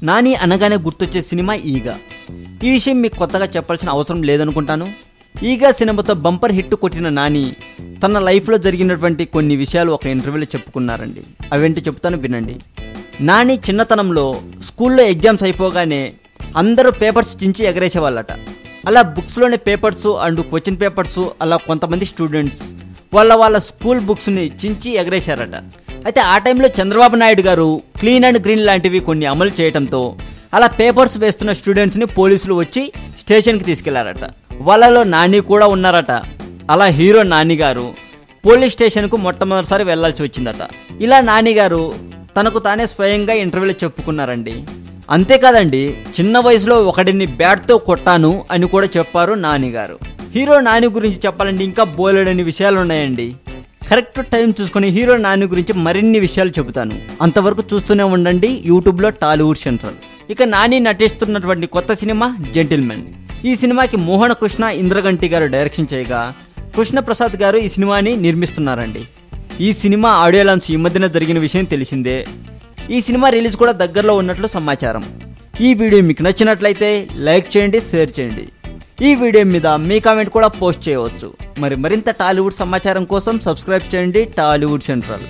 నాని అనగానే గుర్తొచ్చే సినిమా ఈగ. ఈ విషయం మీకు కొత్తగా చెప్పాల్సిన అవసరం లేదనుకుంటాను. ఈగ సినిమాతో బంపర్ హిట్ కొట్టిన నాని తన లైఫ్లో జరిగినటువంటి కొన్ని విషయాలు ఒక ఇంటర్వ్యూలో చెప్పుకున్నారండి. అవేంటి చెప్తాను వినండి. నాని చిన్నతనంలో స్కూల్లో ఎగ్జామ్స్ అయిపోగానే అందరూ పేపర్స్ చించి ఎగరేసేవాళ్ళట. అలా బుక్స్లోని పేపర్స్ అండ్ క్వశ్చన్ పేపర్స్ అలా కొంతమంది స్టూడెంట్స్ వాళ్ళ స్కూల్ బుక్స్ని చించి ఎగరేశారట. అయితే ఆ టైంలో చంద్రబాబు నాయుడు గారు క్లీన్ అండ్ గ్రీన్ లాంటివి కొన్ని అమలు చేయడంతో అలా పేపర్స్ వేస్తున్న స్టూడెంట్స్ని పోలీసులు వచ్చి స్టేషన్కి తీసుకెళ్లారట. వాళ్ళలో నాని కూడా ఉన్నారట. అలా హీరో నాని గారు పోలీస్ స్టేషన్కు మొట్టమొదటిసారి వెళ్లాల్సి వచ్చిందట. ఇలా నాని గారు తనకు తానే స్వయంగా ఇంటర్వ్యూలో చెప్పుకున్నారండి. అంతేకాదండి, చిన్న వయసులో ఒకడిని బ్యాట్తో కొట్టాను అని కూడా చెప్పారు నాని గారు. హీరో నాని గురించి చెప్పాలంటే ఇంకా బోలెడని విషయాలు ఉన్నాయండి. కరెక్ట్ టైం చూసుకొని హీరో నాని గురించి మరిన్ని విషయాలు చెబుతాను. అంతవరకు చూస్తూనే ఉండండి యూట్యూబ్లో టాలీవుడ్ సెంట్రల్. ఇక నాని నటిస్తున్నటువంటి కొత్త సినిమా జెంటిల్మెన్. ఈ సినిమాకి మోహన కృష్ణ ఇంద్రగంటి గారు డైరెక్షన్ చేయగా కృష్ణప్రసాద్ గారు ఈ సినిమాని నిర్మిస్తున్నారండి. ఈ సినిమా ఆడియో లాంచ్ ఈ మధ్యన జరిగిన విషయం తెలిసిందే. ఈ సినిమా రిలీజ్ కూడా దగ్గరలో ఉన్నట్లు సమాచారం. ఈ వీడియో మీకు నచ్చినట్లయితే లైక్ చేయండి, షేర్ చేయండి. ఈ వీడియో మీద మీ కామెంట్ కూడా పోస్ట్ చేయవచ్చు. మరింత టాలీవుడ్ సమాచారం కోసం సబ్స్క్రైబ్ చేయండి టాలీవుడ్ సెంట్రల్.